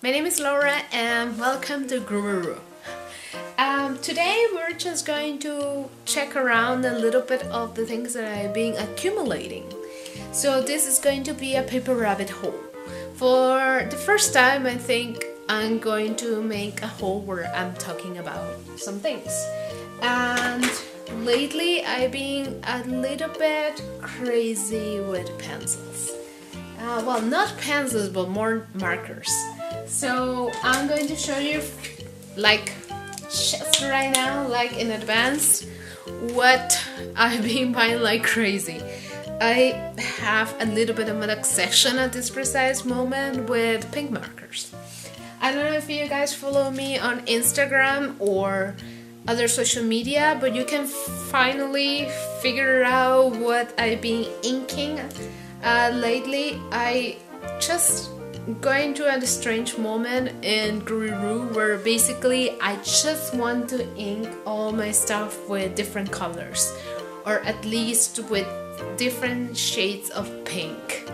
My name is Laura and welcome to GroovyRoo. Today we're just going to check around a little bit of the things that I've been accumulating. So this is going to be a paper rabbit hole. For the first time, I think I'm going to make a hole where I'm talking about some things. And lately I've been a little bit crazy with pencils. Well, not pencils, but more markers. So I'm going to show you, like, just right now, like in advance, what I've been buying like crazy. I have a little bit of an obsession at this precise moment with pink markers. I don't know if you guys follow me on Instagram or other social media, but you can finally figure out what I've been inking. Lately, I just going through a strange moment in GroovyRoo where basically I just want to ink all my stuff with different colors, or at least with different shades of pink.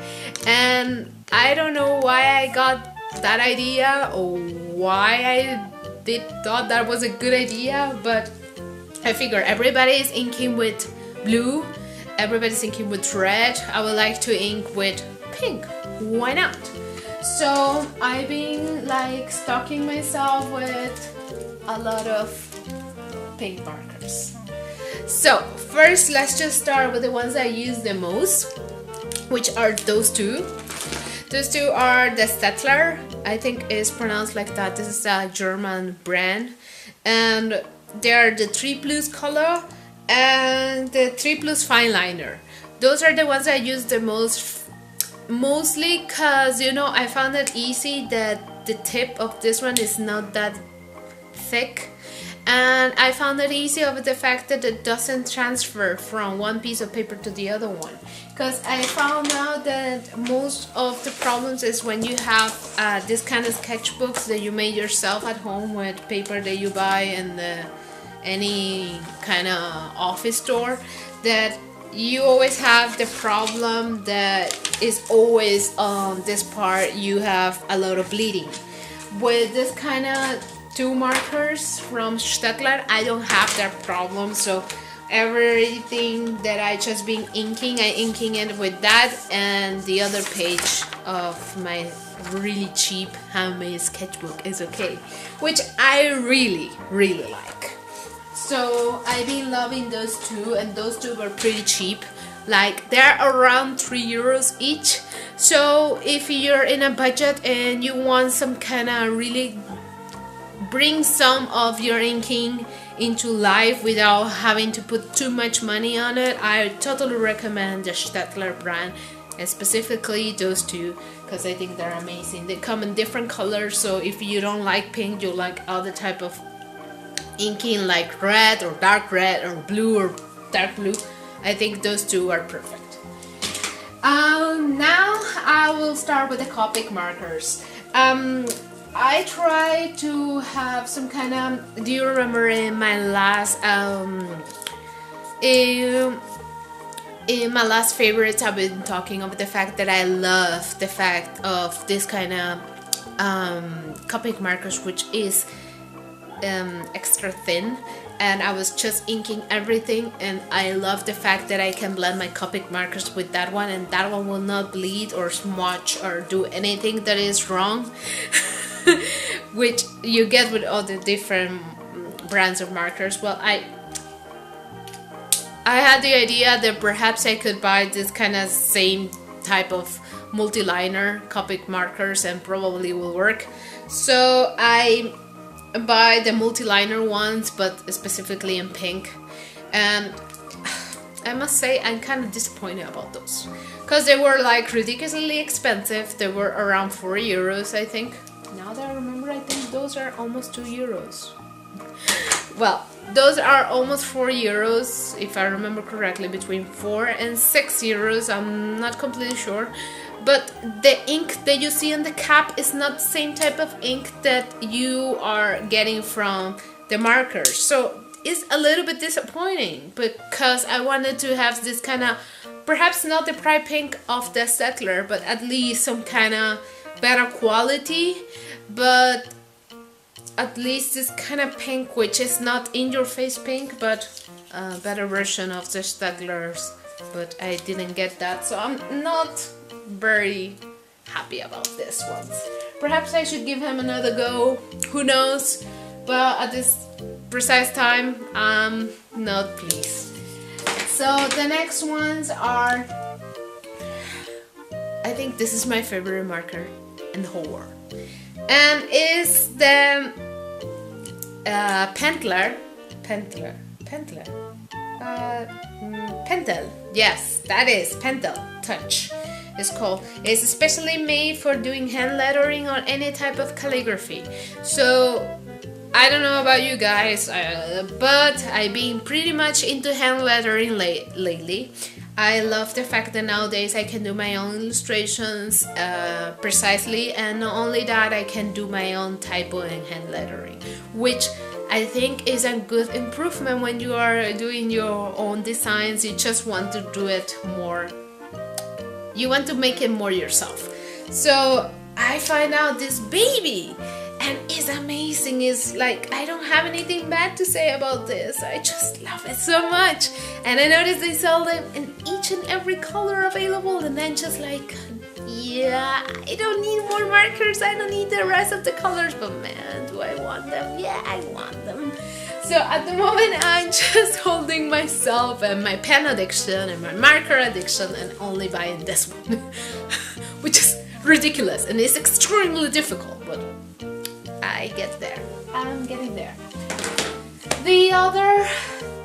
And I don't know why I got that idea or why I thought that was a good idea, but I figure everybody is inking with blue, everybody's inking with red. I would like to ink with pink. Why not? So I've been like stocking myself with a lot of pink markers. So first, let's just start with the ones I use the most, which are those two. Those two are the Staedtler, I think it's pronounced like that. This is a German brand, and they are the 3 Plus color and the 3 Plus fine liner. Those are the ones I use the most. Mostly because, you know, I found it easy that the tip of this one is not that thick, and I found it easy of the fact that it doesn't transfer from one piece of paper to the other one, because I found out that most of the problems is when you have this kind of sketchbooks that you made yourself at home with paper that you buy in any kind of office store, that you always have the problem that is always on this part you have a lot of bleeding. With this kind of 2 markers from Staedtler, I don't have that problem, so everything that I just been inking, I inking it with that and the other page of my really cheap handmade sketchbook is okay, which I really like. So I've been loving those two, and those two were pretty cheap. Like, they're around €3 each. So if you're in a budget and you want some kind of really bring some of your inking into life without having to put too much money on it, I totally recommend the Staedtler brand, and specifically those two, because I think they're amazing. They come in different colors, so if you don't like pink, you like other type of inking like red or dark red or blue or dark blue, I think those two are perfect. Now I will start with the CoolPix markers. I try to have some kind of, do you remember in my last in my last favorites I've been talking about the fact that I love the fact of this kind of CoolPix markers, which is extra thin, and I was just inking everything, and I love the fact that I can blend my CoolPix markers with that one, and that one will not bleed or smudge or do anything that is wrong which you get with all the different brands of markers. Well, I had the idea that perhaps I could buy this kind of same type of multi-liner CoolPix markers and probably will work, so I buy the multi-liner ones, but specifically in pink, and I must say I'm kind of disappointed about those because they were like ridiculously expensive. They were around €4, I think. Now that I remember, I think those are almost €2. Well, those are almost €4 if I remember correctly, between €4 and €6. I'm not completely sure. But the ink that you see on the cap is not the same type of ink that you are getting from the markers. So it's a little bit disappointing because I wanted to have this kind of, perhaps not the bright pink of the Staedtler, but at least some kind of better quality. but at least this kind of pink, which is not in your face pink, but a better version of the Staedtlers, but I didn't get that, so I'm not very happy about this one. Perhaps I should give him another go, who knows, but at this precise time I'm not pleased. So the next ones are, I think this is my favorite marker in the whole world, and is the Pentel. Yes, that is Pentel Touch. It's called. It's especially made for doing hand lettering or any type of calligraphy. So I don't know about you guys, but I've been pretty much into hand lettering lately. I love the fact that nowadays I can do my own illustrations precisely, and not only that, I can do my own typo and hand lettering, which I think is a good improvement when you are doing your own designs. You just want to do it more, you want to make it more yourself. So I find out this baby, and it's amazing. It's like, I don't have anything bad to say about this. I just love it so much. And I noticed they sell them in each and every color available, and then just like, yeah, I don't need more markers, I don't need the rest of the colors, but man, do I want them? Yeah, I want them. So at the moment I'm just holding myself and my pen addiction and my marker addiction and only buying this one, which is ridiculous and it's extremely difficult, but I get there. I'm getting there. The other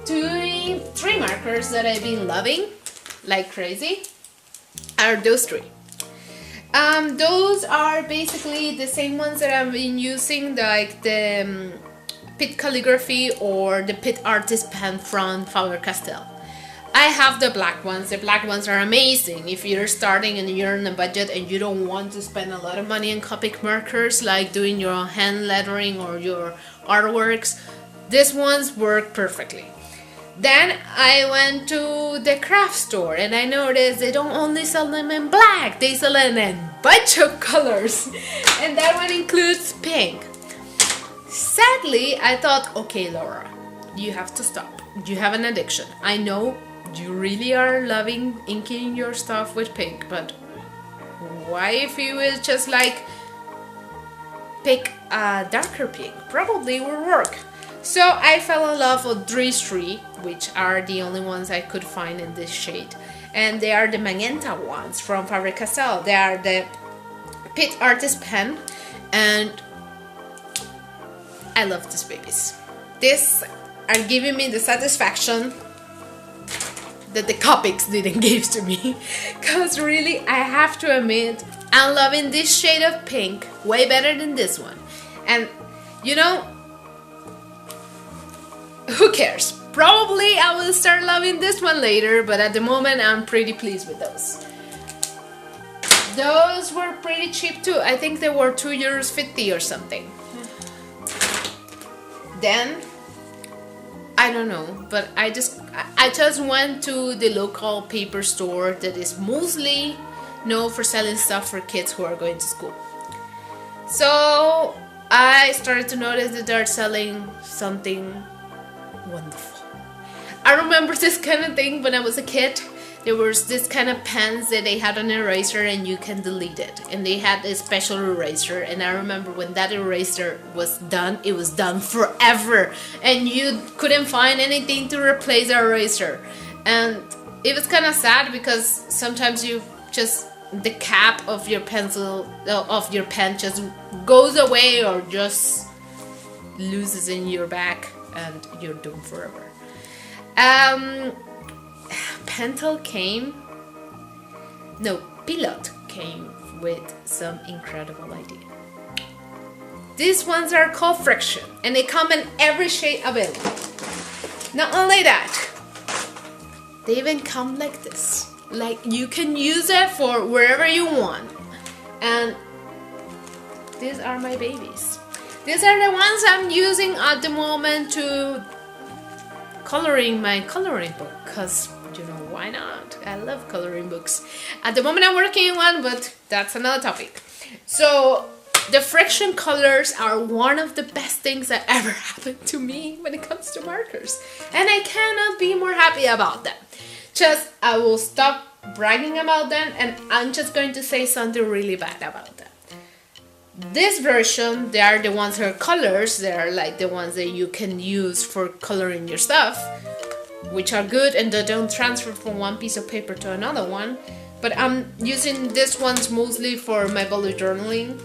three markers that I've been loving like crazy are those three. Those are basically the same ones that I've been using, like the Pitt Calligraphy or the Pitt Artist Pen from Faber-Castell. I have the black ones. The black ones are amazing if you're starting and you're on a budget and you don't want to spend a lot of money on Copic markers, like doing your hand lettering or your artworks. These ones work perfectly. Then I went to the craft store and I noticed they don't only sell them in black, they sell them in a bunch of colors, and that one includes pink. Sadly, I thought, okay Laura, you have to stop. You have an addiction. I know you really are loving inking your stuff with pink, but why if you will just like pick a darker pink? Probably will work. So I fell in love with these three, which are the only ones I could find in this shade. And they are the magenta ones from Faber-Castell. They are the Pitt Artist Pen, and I love these babies. These are giving me the satisfaction that the Copics didn't give to me. Because really, I have to admit, I'm loving this shade of pink way better than this one. And you know, who cares? Probably I will start loving this one later, but at the moment I'm pretty pleased with those. Those were pretty cheap too. I think they were €2.50 or something. Then, I don't know, but I just went to the local paper store that is mostly known for selling stuff for kids who are going to school. So I started to notice that they're selling something wonderful. I remember this kind of thing when I was a kid. There was this kind of pens that they had an eraser and you can delete it, and they had a special eraser, and I remember when that eraser was done, it was done forever and you couldn't find anything to replace the eraser. And it was kind of sad because sometimes you just, the cap of your pencil, of your pen just goes away or just loses in your back and you're doomed forever. Pilot came with some incredible idea. These ones are called Friction, and they come in every shade available. Not only that, they even come like this. Like, you can use it for wherever you want. And these are my babies. These are the ones I'm using at the moment to coloring my coloring book, because you know, why not? I love coloring books. At the moment I'm working on one, but that's another topic. So The friction colors are one of the best things that ever happened to me when it comes to markers. And I cannot be more happy about them. Just, I will stop bragging about them and I'm just going to say something really bad about them. This version, they are the ones that are colors. They are like the ones that you can use for coloring your stuff, which are good and they don't transfer from one piece of paper to another one. But I'm using these ones mostly for my bullet journaling.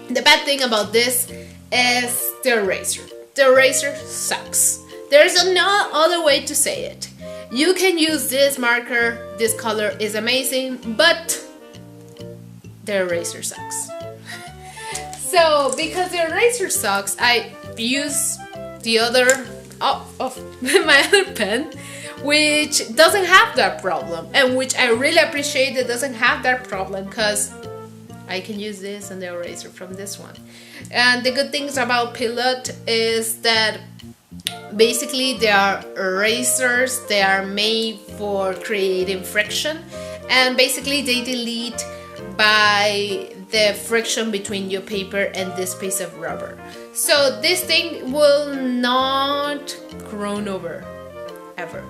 The bad thing about this is the eraser. The eraser sucks. There's no other way to say it. You can use this marker, this color is amazing, but the eraser sucks. So because the eraser sucks, I use the other of my other pen, which doesn't have that problem, and which I really appreciate it doesn't have that problem, because I can use this and the eraser from this one. And the good things about Pilot is that basically they are erasers, they are made for creating friction, and basically they delete by the friction between your paper and this piece of rubber. So this thing will not grown over ever,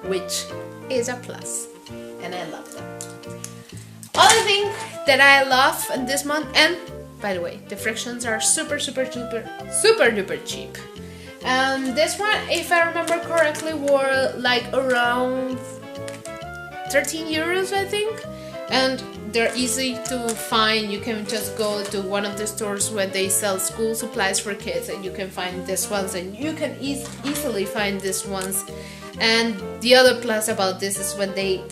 which is a plus, and I love that. Other thing that I love in this month, and by the way, the frictions are super duper cheap. This one, if I remember correctly, were like around 13 euros, I think, and they're easy to find. You can just go to one of the stores where they sell school supplies for kids and you can find these ones, and you can easily find these ones. And the other plus about this is when they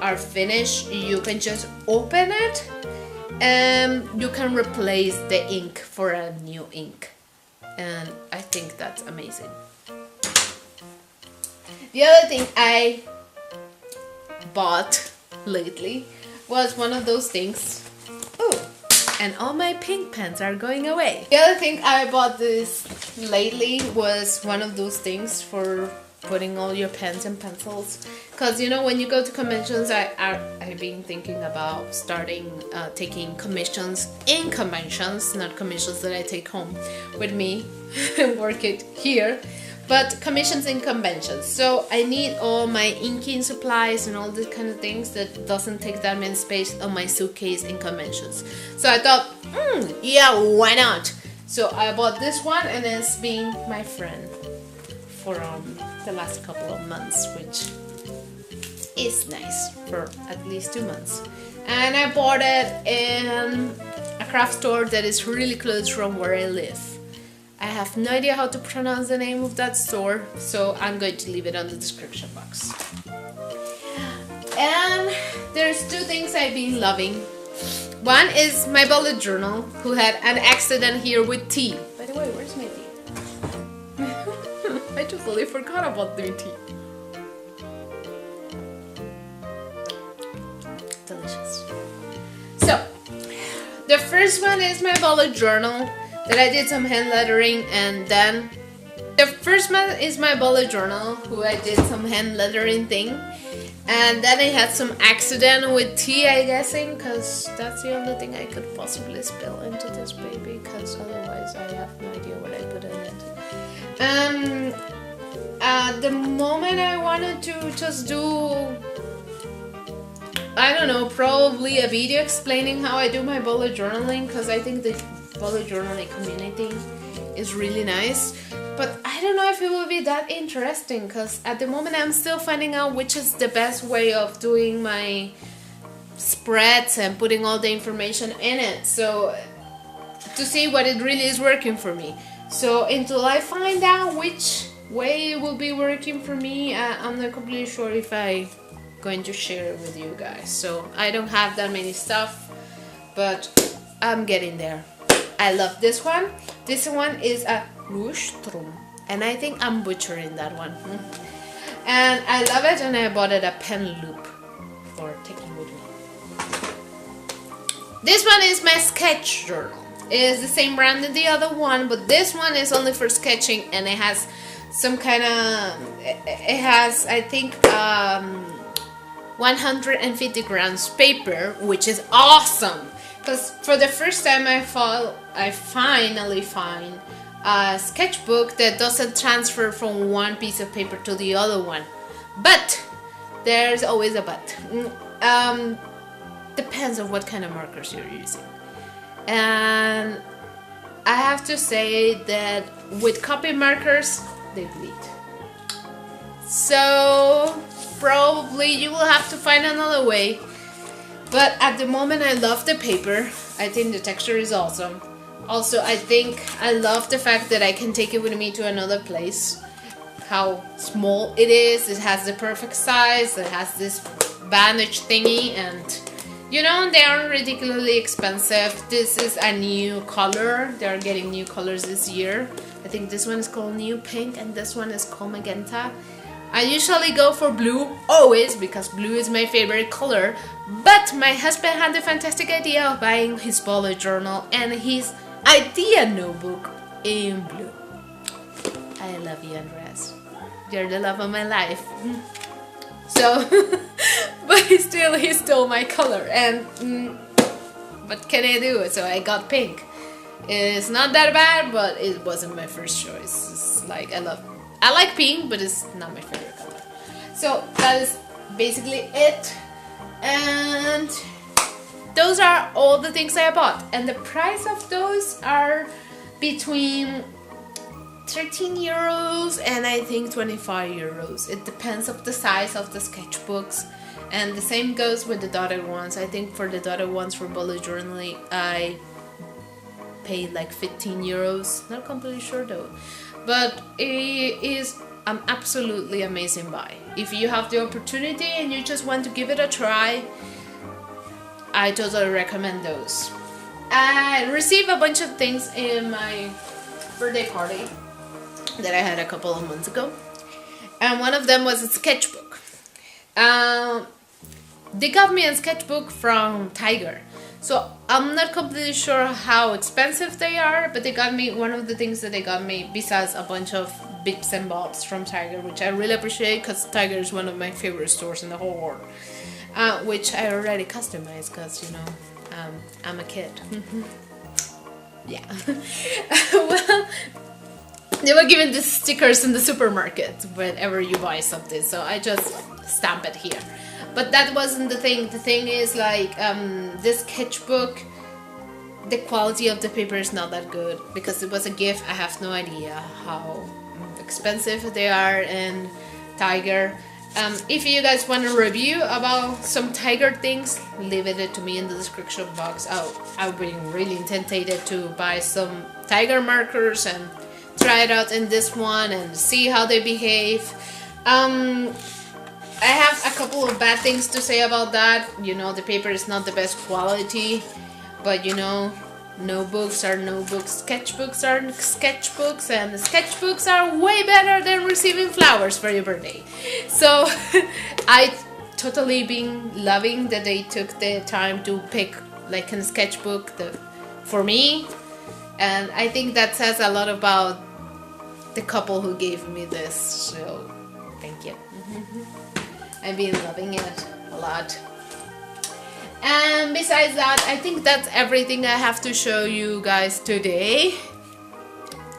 are finished, you can just open it and you can replace the ink for a new ink, and I think that's amazing. The other thing I bought lately was one of those things. Oh, and all my pink pens are going away. The other thing I bought this lately was one of those things for putting all your pens and pencils, because you know, when you go to conventions, I've been thinking about starting taking commissions in conventions, not commissions that I take home with me and work it here, but commissions in conventions. So I need all my inking supplies and all these kind of things that doesn't take that much space on my suitcase in conventions. So I thought, yeah, why not? So I bought this one, and it's been my friend for the last couple of months, which is nice, for at least 2 months. And I bought it in a craft store that is really close from where I live. I have no idea how to pronounce the name of that store, so I'm going to leave it on the description box. And there's 2 things I've been loving. One is my bullet journal, who had an accident here with tea. By the way, where's my tea? I totally forgot about the tea. Delicious. So, the first one is my bullet journal that I did some hand lettering, and then the first one is my bullet journal who I did some hand lettering thing, and then I had some accident with tea, I guessing, because that's the only thing I could possibly spill into this baby, because otherwise I have no idea what I put in it. At the moment I wanted to just do, I don't know, probably a video explaining how I do my bullet journaling, because I think the bullet journaling community is really nice, but I don't know if it will be that interesting, because at the moment I'm still finding out which is the best way of doing my spreads and putting all the information in it, so to see what it really is working for me. So until I find out which way it will be working for me, I'm not completely sure if I'm going to share it with you guys. So I don't have that many stuff, but I'm getting there. I love this one. This one is a Lustrum, and I think I'm butchering that one. And I love it, and I bought it a pen loop for taking with me. This one is my sketch journal. It's the same brand as the other one, but this one is only for sketching, and it has some kind of, it has, I think, 150 grams paper, which is awesome, Because for the first time I finally find a sketchbook that doesn't transfer from one piece of paper to the other one. But there's always a but. Depends on what kind of markers you're using. And I have to say that with copy markers, they bleed. So probably you will have to find another way. But at the moment I love the paper. I think the texture is awesome. Also, I think I love the fact that I can take it with me to another place. How small it is. It has the perfect size. It has this bandage thingy, and you know, they aren't ridiculously expensive. This is a new color. They're getting new colors this year. I think this one is called New Pink and this one is called Magenta. I usually go for blue, always, because blue is my favorite color. But my husband had the fantastic idea of buying his bullet journal and his idea notebook in blue. I love you, Andres. You're the love of my life. So, but he stole my color, and what can I do? So I got pink. It's not that bad, but it wasn't my first choice. It's like I like pink, but it's not my favorite color. So that is basically it, and those are all the things I bought, and the price of those are between 13 euros and I think 25 euros. It depends of the size of the sketchbooks, and the same goes with the dotted ones. I think for the dotted ones for bullet journaling I paid like 15 euros. Not completely sure though, but it is an absolutely amazing buy. If you have the opportunity and you just want to give it a try, I totally recommend those. I received a bunch of things in my birthday party that I had a couple of months ago, and one of them was a sketchbook. They got me a sketchbook from Tiger, so I'm not completely sure how expensive they are, but they got me one of the things that they got me besides a bunch of bits and bobs from Tiger, which I really appreciate because Tiger is one of my favorite stores in the whole world, which I already customized because, you know, I'm a kid. Yeah. Well, they were giving the stickers in the supermarket whenever you buy something, so I just stamp it here. But that wasn't the thing. The thing is, like, this sketchbook, the quality of the paper is not that good because it was a gift. I have no idea how expensive they are in Tiger. If you guys want a review about some Tiger things, leave it to me in the description box. I've been really tempted to buy some Tiger markers and try it out in this one and see how they behave. I have a couple of bad things to say about that. You know, the paper is not the best quality, but you know, notebooks are notebooks, sketchbooks are sketchbooks, and sketchbooks are way better than receiving flowers for your birthday. So I totally been loving that they took the time to pick like a sketchbook for me, and I think that says a lot about the couple who gave me this, so thank you. I've been loving it a lot. And besides that, I think that's everything I have to show you guys today.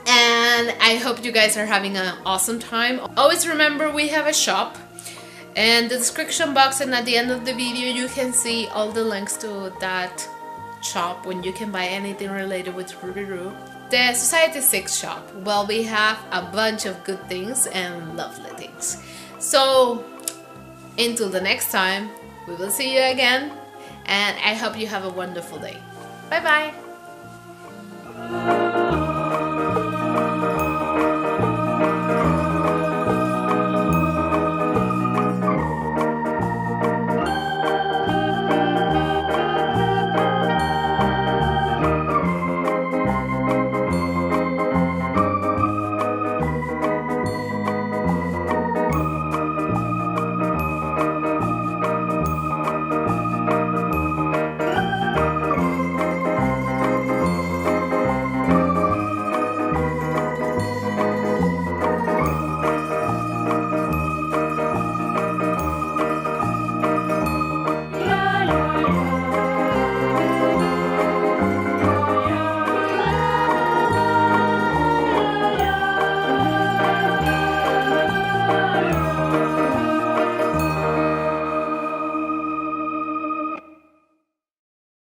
And I hope you guys are having an awesome time. Always remember, we have a shop. And the description box and at the end of the video you can see all the links to that shop when you can buy anything related with GroovyRoo. The Society 6 shop. Well, we have a bunch of good things and lovely things. So until the next time, we will see you again, and I hope you have a wonderful day. Bye bye!